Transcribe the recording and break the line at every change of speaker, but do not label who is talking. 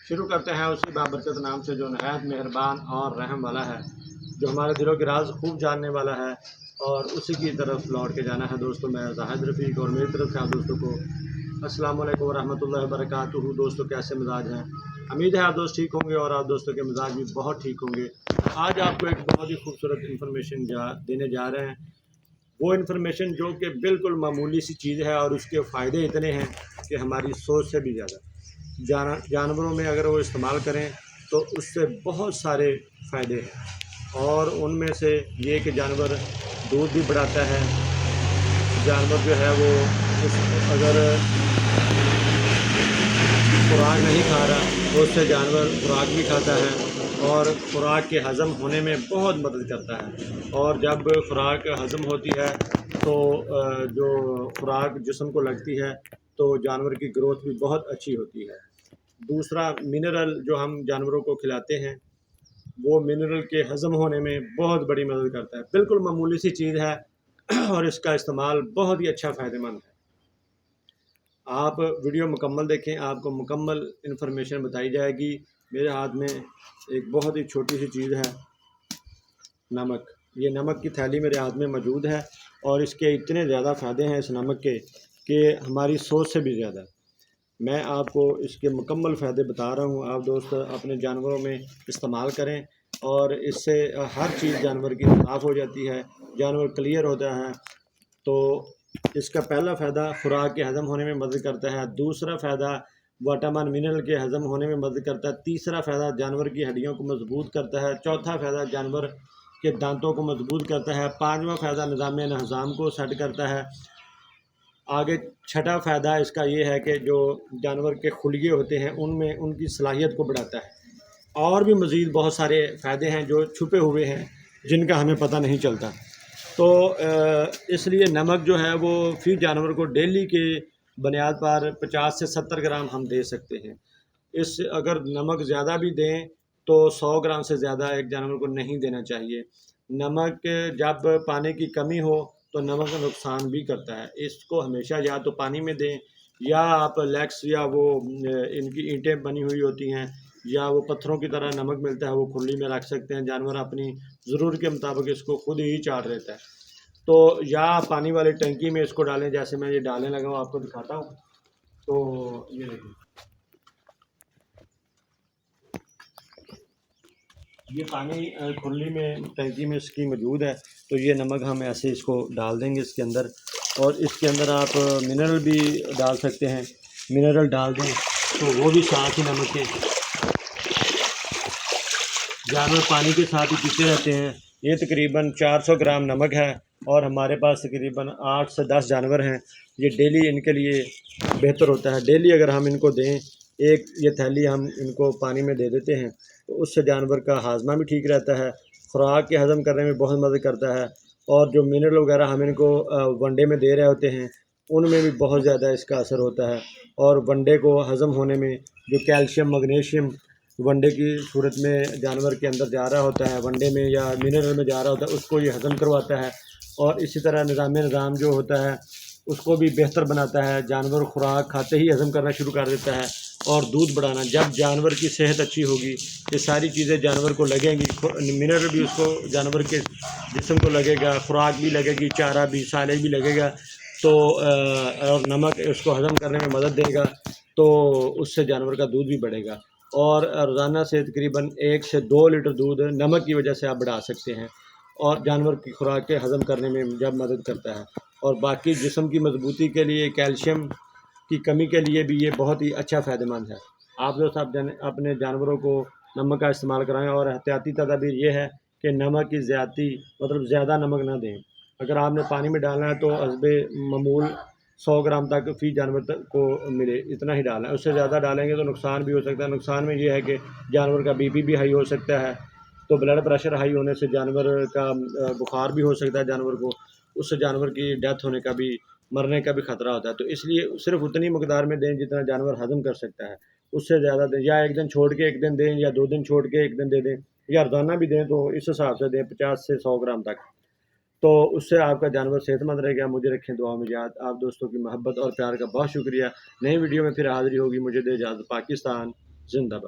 शुरू करते हैं उसी बाबरकत नाम से जो नहायत मेहरबान और रहम वाला है, जो हमारे दिलों के राज खूब जानने वाला है, और उसी की तरफ लौट के जाना है। दोस्तों, मैं ज़ाहिद रफ़ीक और मेरी तरफ से आप दोस्तों को अस्सलाम वालेकुम रहमतुल्लाहि व बरकातुहू। दोस्तों, कैसे मिजाज हैं? उम्मीद है आप दोस्त ठीक होंगे और आप दोस्तों के मिजाज भी बहुत ठीक होंगे। आज आपको एक बहुत ही खूबसूरत इन्फॉर्मेशन देने जा रहे हैं। वो इन्फॉर्मेशन जो कि बिल्कुल मामूली सी चीज़ है और उसके फ़ायदे इतने हैं कि हमारी सोच से भी ज़्यादा। जानवरों में अगर वो इस्तेमाल करें तो उससे बहुत सारे फ़ायदे हैं, और उनमें से ये कि जानवर दूध भी बढ़ाता है। जानवर जो है वो अगर खुराक नहीं खा रहा तो उससे जानवर खुराक भी खाता है और खुराक के हज़म होने में बहुत मदद करता है। और जब खुराक हज़म होती है तो जो खुराक जिस्म को लगती है तो जानवर की ग्रोथ भी बहुत अच्छी होती है। दूसरा, मिनरल जो हम जानवरों को खिलाते हैं वो मिनरल के हज़म होने में बहुत बड़ी मदद करता है। बिल्कुल मामूली सी चीज़ है और इसका इस्तेमाल बहुत ही अच्छा फ़ायदेमंद है। आप वीडियो मुकम्मल देखें, आपको मुकम्मल इन्फॉर्मेशन बताई जाएगी। मेरे हाथ में एक बहुत ही छोटी सी चीज़ है, नमक। ये नमक की थैली मेरे हाथ में मौजूद है और इसके इतने ज़्यादा फ़ायदे हैं इस नमक के कि हमारी सोच से भी ज़्यादा। मैं आपको इसके मुकम्मल फ़ायदे बता रहा हूँ। आप दोस्त अपने जानवरों में इस्तेमाल करें और इससे हर चीज़ जानवर की साफ़ हो जाती है, जानवर क्लियर होता है। तो इसका पहला फ़ायदा खुराक के हज़म होने में मदद करता है। दूसरा फ़ायदा विटामिन मिनरल के हज़म होने में मदद करता है। तीसरा फ़ायदा जानवर की हड्डियों को मजबूत करता है। चौथा फ़ायदा जानवर के दांतों को मजबूत करता है। पाँचवा फ़ायदा निज़ाम हज़म को सेट करता है। आगे छठा फ़ायदा इसका ये है कि जो जानवर के खुलिये होते हैं उनमें उनकी सलाहियत को बढ़ाता है। और भी मज़ीद बहुत सारे फ़ायदे हैं जो छुपे हुए हैं जिनका हमें पता नहीं चलता। तो इसलिए नमक जो है वो फ़ी जानवर को डेली के बुनियाद पर 50 से 70 ग्राम हम दे सकते हैं। इस अगर नमक ज़्यादा भी दें तो 100 ग्राम से ज़्यादा एक जानवर को नहीं देना चाहिए। नमक जब पानी की कमी हो तो नमक नुकसान भी करता है। इसको हमेशा या तो पानी में दें या आप लेक्स या वो इनकी ईंटें बनी हुई होती हैं या वो पत्थरों की तरह नमक मिलता है, वो खुली में रख सकते हैं। जानवर अपनी ज़रूरत के मुताबिक इसको खुद ही चाट लेता है। तो या पानी वाली टंकी में इसको डालें, जैसे मैं ये डालने लगा हूँ, आपको दिखाता हूँ। तो ये देखिए, ये पानी खुली में टंकी में इसकी मौजूद है। तो ये नमक हम ऐसे इसको डाल देंगे इसके अंदर, और इसके अंदर आप मिनरल भी डाल सकते हैं। मिनरल डाल दें तो वो भी साथ ही नमक के, जानवर पानी के साथ ही पीते रहते हैं। ये तकरीबन 400 ग्राम नमक है और हमारे पास तकरीबन 8 से 10 जानवर हैं। ये डेली इनके लिए बेहतर होता है। डेली अगर हम इनको दें, एक ये थैली हम इनको पानी में दे देते हैं तो उससे जानवर का हाजमा भी ठीक रहता है, खुराक के हज़म करने में बहुत मदद करता है। और जो मिनरल वगैरह हम इनको वनडे में दे रहे होते हैं उनमें भी बहुत ज़्यादा इसका असर होता है। और वनडे को हज़म होने में जो कैल्शियम मैग्नीशियम वनडे की सूरत में जानवर के अंदर जा रहा होता है, वनडे में या मिनरल में जा रहा होता है, उसको ये हज़म करवाता है। और इसी तरह निज़ाम जो होता है उसको भी बेहतर बनाता है। जानवर खुराक खाते ही हज़म करना शुरू कर देता है। और दूध बढ़ाना, जब जानवर की सेहत अच्छी होगी ये सारी चीज़ें जानवर को लगेंगी। मिनरल भी उसको जानवर के जिस्म को लगेगा, खुराक भी लगेगी, चारा भी, साइलेज भी लगेगा। तो और नमक उसको हज़म करने में मदद देगा, तो उससे जानवर का दूध भी बढ़ेगा। और रोज़ाना से तकरीबन 1 से 2 लीटर दूध नमक की वजह से आप बढ़ा सकते हैं, और जानवर की खुराक के हज़म करने में जब मदद करता है। और बाकी जिस्म की मजबूती के लिए, कैल्शियम की कमी के लिए भी ये बहुत ही अच्छा फ़ायदेमंद है। आप जो सब अपने जानवरों को नमक का इस्तेमाल कराएँ। और एहतियाती तदाबीर ये है कि नमक की ज़्यादती मतलब ज़्यादा नमक ना दें। अगर आपने पानी में डालना है तो हस्बे मामूल 100 ग्राम तक फ़ी जानवर तक को मिले, इतना ही डालना है। उससे ज़्यादा डालेंगे तो नुकसान भी हो सकता है। नुकसान में ये है कि जानवर का बीपी भी हाई हो सकता है, तो ब्लड प्रेशर हाई होने से जानवर का बुखार भी हो सकता है जानवर को, उससे जानवर की डेथ होने का भी, मरने का भी ख़तरा होता है। तो इसलिए सिर्फ़ उतनी मकदार में दें जितना जानवर हज़म कर सकता है, उससे ज़्यादा दें। या 1 दिन छोड़ के 1 दिन दें, या 2 दिन छोड़ के 1 दिन दे दें, या रोज़ाना भी दें तो इस हिसाब से दें 50 से 100 ग्राम तक। तो उससे आपका जानवर सेहतमंद रहेगा। मुझे रखें दुआओं में याद। आप दोस्तों की मोहब्बत और प्यार का बहुत शुक्रिया। नई वीडियो में फिर हाज़िरी होगी। मुझे दे इजाज़त। पाकिस्तान ज़िंदाबाद।